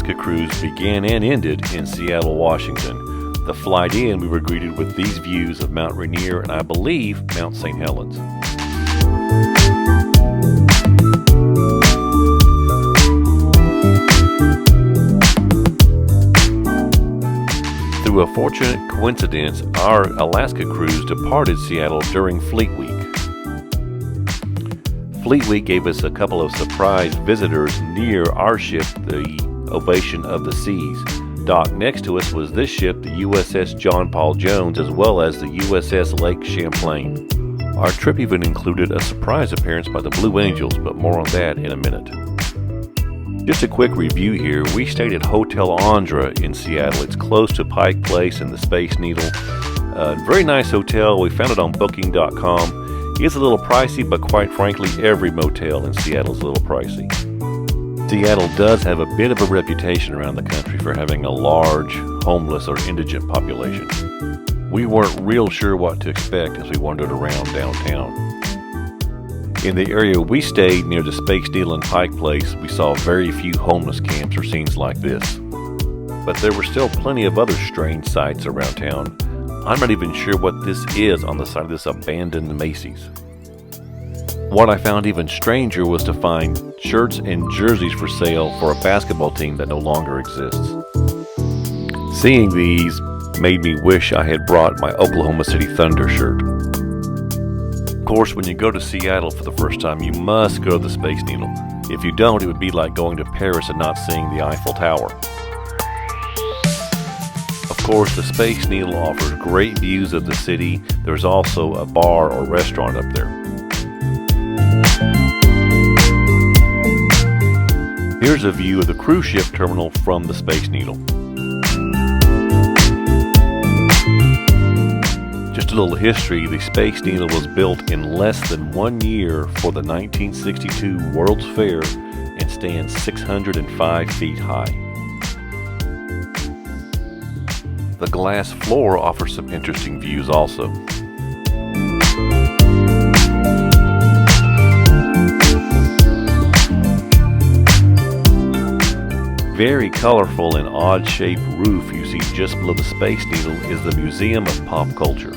Alaska cruise began and ended in Seattle, Washington. The flight in, we were greeted with these views of Mount Rainier and I believe Mount St. Helens. Through a fortunate coincidence, our Alaska cruise departed Seattle during Fleet Week. Fleet Week gave us a couple of surprise visitors near our ship, the Ovation of the Seas. Docked next to us was this ship, the USS John Paul Jones, as well as the USS Lake Champlain. Our trip even included a surprise appearance by the Blue Angels, but more on that in a minute. Just a quick review here. We stayed at Hotel Andra in Seattle. It's close to Pike Place and the Space Needle. Very nice hotel. We found it on Booking.com. It's a little pricey, but quite frankly, every motel in Seattle is a little pricey. Seattle does have a bit of a reputation around the country for having a large, homeless or indigent population. We weren't real sure what to expect as we wandered around downtown. In the area we stayed near the Space Needle and Pike Place, we saw very few homeless camps or scenes like this. But there were still plenty of other strange sights around town. I'm not even sure what this is on the side of this abandoned Macy's. What I found even stranger was to find shirts and jerseys for sale for a basketball team that no longer exists. Seeing these made me wish I had brought my Oklahoma City Thunder shirt. Of course, when you go to Seattle for the first time, you must go to the Space Needle. If you don't, it would be like going to Paris and not seeing the Eiffel Tower. Of course, the Space Needle offers great views of the city. There's also a bar or restaurant up there. Here's a view of the cruise ship terminal from the Space Needle. Just a little history, the Space Needle was built in less than 1 year for the 1962 World's Fair and stands 605 feet high. The glass floor offers some interesting views also. Very colorful and odd-shaped roof you see just below the Space Needle is the Museum of Pop Culture.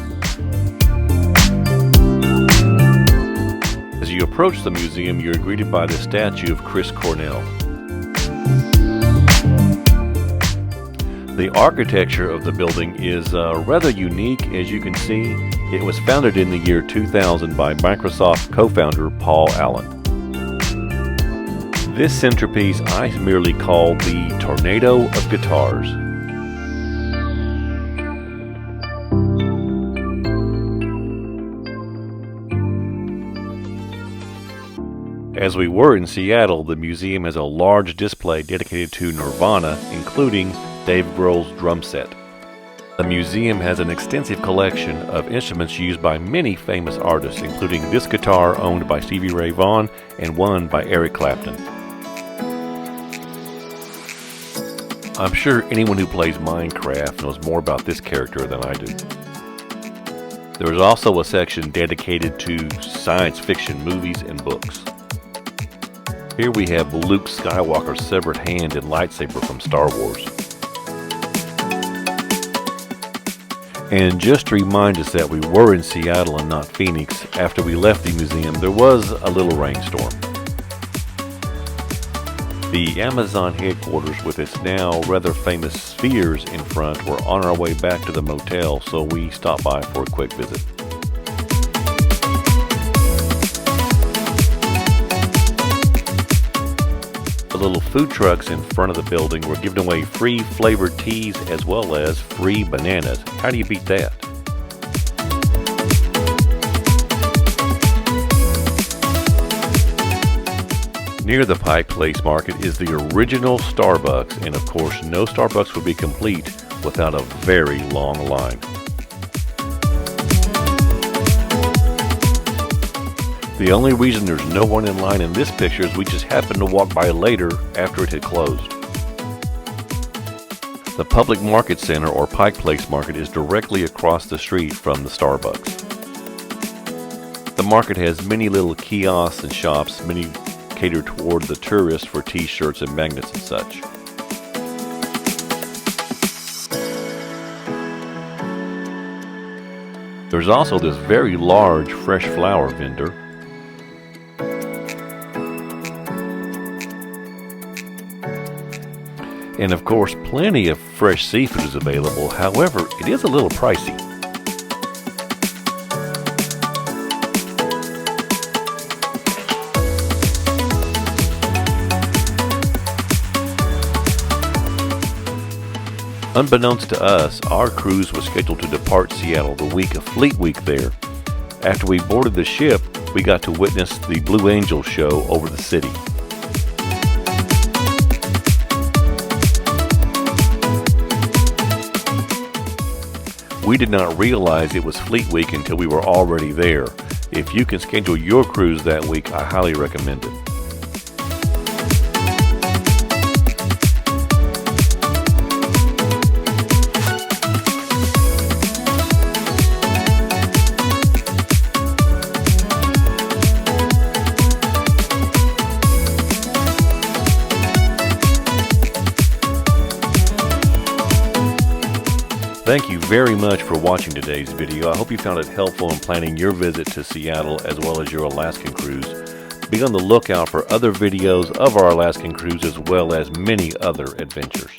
As you approach the museum, you're greeted by the statue of Chris Cornell. The architecture of the building is rather unique, as you can see. It was founded in the year 2000 by Microsoft co-founder Paul Allen. This centerpiece I merely call the Tornado of Guitars. As we were in Seattle, the museum has a large display dedicated to Nirvana, including Dave Grohl's drum set. The museum has an extensive collection of instruments used by many famous artists, including this guitar owned by Stevie Ray Vaughan and one by Eric Clapton. I'm sure anyone who plays Minecraft knows more about this character than I do. There is also a section dedicated to science fiction movies and books. Here we have Luke Skywalker's severed hand and lightsaber from Star Wars. And just to remind us that we were in Seattle and not Phoenix, after we left the museum, there was a little rainstorm. The Amazon headquarters, with its now rather famous spheres in front, were on our way back to the motel, so we stopped by for a quick visit. The little food trucks in front of the building were giving away free flavored teas as well as free bananas. How do you beat that? Near the Pike Place Market is the original Starbucks, and of course no Starbucks would be complete without a very long line. The only reason there's no one in line in this picture is we just happened to walk by later after it had closed. The Public Market Center, or Pike Place Market, is directly across the street from the Starbucks. The market has many little kiosks and shops, many catered toward the tourists for t-shirts and magnets and such. There's also this very large fresh flower vendor. And of course, plenty of fresh seafood is available. However, it is a little pricey. Unbeknownst to us, our cruise was scheduled to depart Seattle the week of Fleet Week there. After we boarded the ship, we got to witness the Blue Angel show over the city. We did not realize it was Fleet Week until we were already there. If you can schedule your cruise that week, I highly recommend it. Thank you very much for watching today's video. I hope you found it helpful in planning your visit to Seattle as well as your Alaskan cruise. Be on the lookout for other videos of our Alaskan cruise as well as many other adventures.